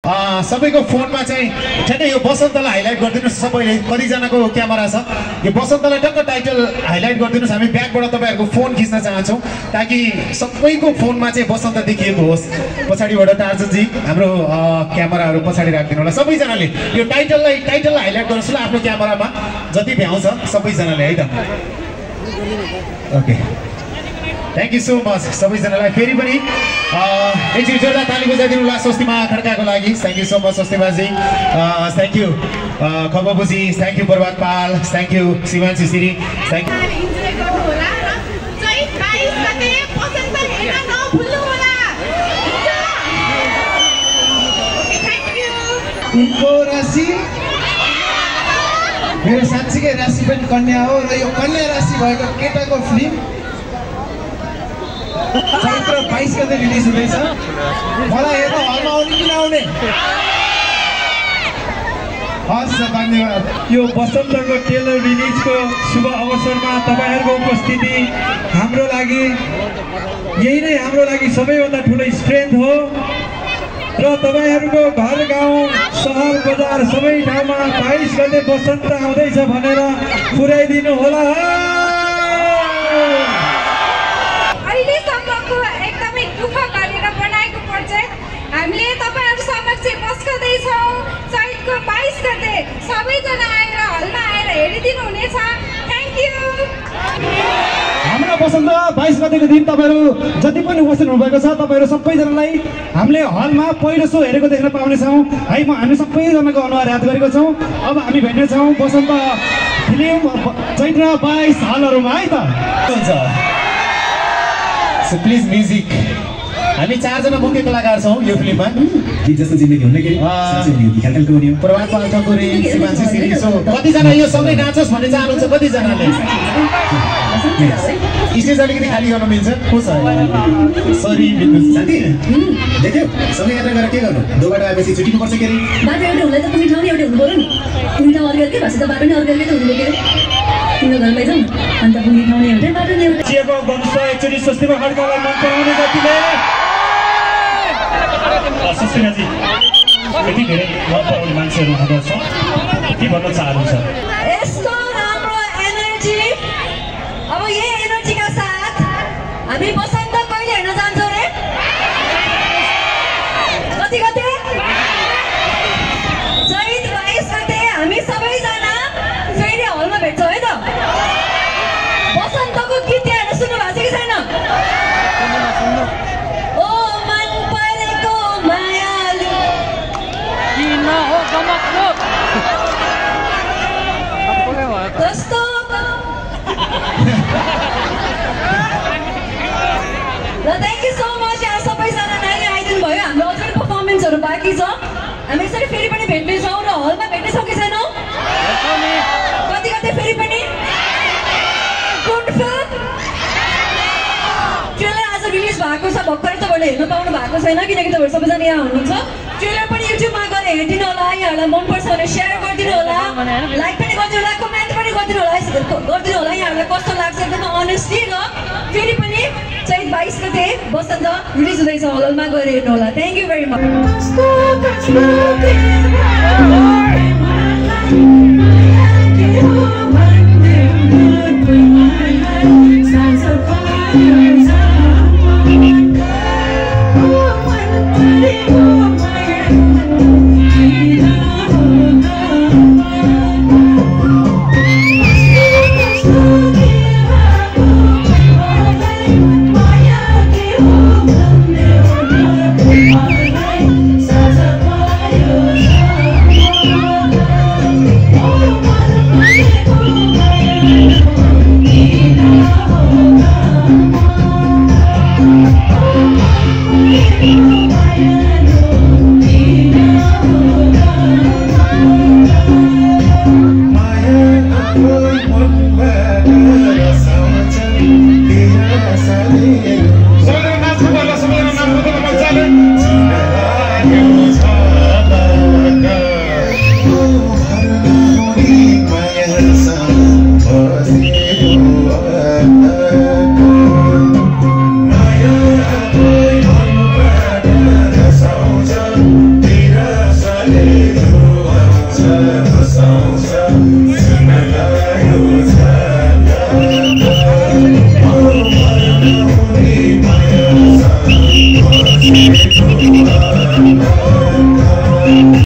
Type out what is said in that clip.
सबैको फोनमा चाहिँ ठ्याक्कै यो बसन्तलाई हाइलाइट गरिदिनुहोस् सबैले कतिजनाको क्यामेरा छ यो बसन्तलाई टक्क टाइटल हाइलाइट गरिदिनुहोस् हामी ब्याकबाट तपाईँहरूको फोन खिच्न चाहन्छौँ ताकि सबैको फोनमा चाहिँ बसन्त देखिएको होस् पछाडिबाट टार्जनजी हाम्रो क्यामेराहरू पछाडि राखिदिनु होला सबैजनाले यो टाइटललाई हाइलाइट गर्नुहोस् ल आफ्नो क्यामेरामा जति भ्याउँछ सबैजनाले है त okay thank you so much सबैजनालाई फेरि पनि एकचोटि जोरदार ताली बजाइदिनु होला स्वस्तिमा खड्काको लागि थ्याङ्क यू सो मच स्वस्तिमाजी थ्याङ्क यू खबबुजी thank you Prabhat Pal thank you Shivanshi Shri thank you उनको राशि मेरो साँच्चीकै राशि पनि कन्या हो र यो कन्या राशि भएको केटाको फिल्म चैत्र 22 गते रिलिज हुँदैछ मलाई हेर्न हलमा आउने कि नआउने हस् धन्यवाद यो बसन्तको ट्रेलर रिलिजको शुभ अवसरमा तपाईँहरूको उपस्थिति हाम्रो लागि यही नै हाम्रो लागि सबैभन्दा ठुलो स्ट्रेन्थ हो र तपाईँहरूको घर गाउँ सहर बजार सबै ठाउँमा 22 गते बसन्त आउँदैछ भनेर पुर्याइदिनु होला अहिलेसम्मको एकदमै दुःख गरेर बनाएको प्रोजेक्ट हामीले तपाईँहरू समक्ष पस्काउँदैछौँ चैतको 22 गते सबैजना आएर हलमा आएर हेरिदिनु हुनेछ थ्याङ्क यू हाम्रो बसन्त 22 गतेको दिन तपाईँहरू जति पनि उपस्थित हुनुभएको छ तपाईँहरू सबैजनालाई हामीले हलमा पहिलो सो हेरेको देख्न पाउनेछौँ है हामी सबैजनाको अनुहार याद गरेको छौँ अब हामी भेट्नेछौँ बसन्त फिल्म चैत्र 22 हलहरूमा है त हुन्छ सो प्लिज म्युजिक हामी 4 जना मुख्य कलाकार छौँ यो फिल्ममा जस्तो जिन्दगी हुने के ख्यालको हुने प्रभात पाल ठकुरी शिवांशी श्री सो कतिजना यो सँगै नाचोस् भन्ने चाहनुहुन्छ कतिजनाले स्टेज अलिकति खाली गर्न मिल्छ को छ सरी बिन्दु साथी देख्यौ सँगै यात्रा गरेर के गर्नु दोबाट आएपछि छुटिनुपर्छ के अरे बाटो एउटा हुँदा त कुनै ठाउँ एउटा हुनु पर्यो नि कुनै ठाउँ अर्कै भाषा त बाटो नै अर्कै त हुनु पर्यो तिम्रो घर लैजाउँ अन्त कुनै ठाउँ नै एउटै बाटो नै एउटा चेको वंश एकचोटि स्वस्तिमा खड्कालाई मन पराउने जतिले स्वस्तिमाजी यति धेरै मन पराउने मान्छेहरू हुँदछ के भन्न चाहनुहुन्छ यस्तो राम्रो एनर्जी अब यही एनर्जीका साथ हामी बसन्त कहिले हेर्न जान्छौँ रे कति गते चैत 22 गते हामी सबैजना फेरि हलमा भेट्छौँ है त बसन्तको गीत हेर्न सुन्नु भएको छ कि छैन ओ मन परेको मायालु किन हो गमकलो कस्तो र थ्याङ्क यू सो मच यहाँ सबैजना नानी आइदिनु भयो हाम्रो अझै पर्फर्मेन्सहरू बाँकी छ हामी यसरी फेरि पनि भेट्नेछौँ र हलमा भेट्नेछौँ कि छैनौँ कति कति फेरि पनि कुन फिल्म ट्रेलर आज रिलिज भएको छ भर्खरै तपाईँहरूले हेर्न पाउनु भएको छैन किनकि तपाईँहरू सबैजना यहाँ हुनुहुन्छ ट्रेलर पनि युट्युबमा गएर हेरिदिनु होला यहाँहरूलाई मनपर्छ भने सेयर गरिदिनु होला लाइक पनि गरिदिनु होला कमेन्ट पनि गरिदिनु होला यहाँहरूलाई कस्तो लाग्छ एकदम अनेस्टली र फेरि पनि चैत 22 गते बसन्त रिलिज हुँदैछ हलमा गएर हेर्नु होला थ्याङ्क यू भेरी मच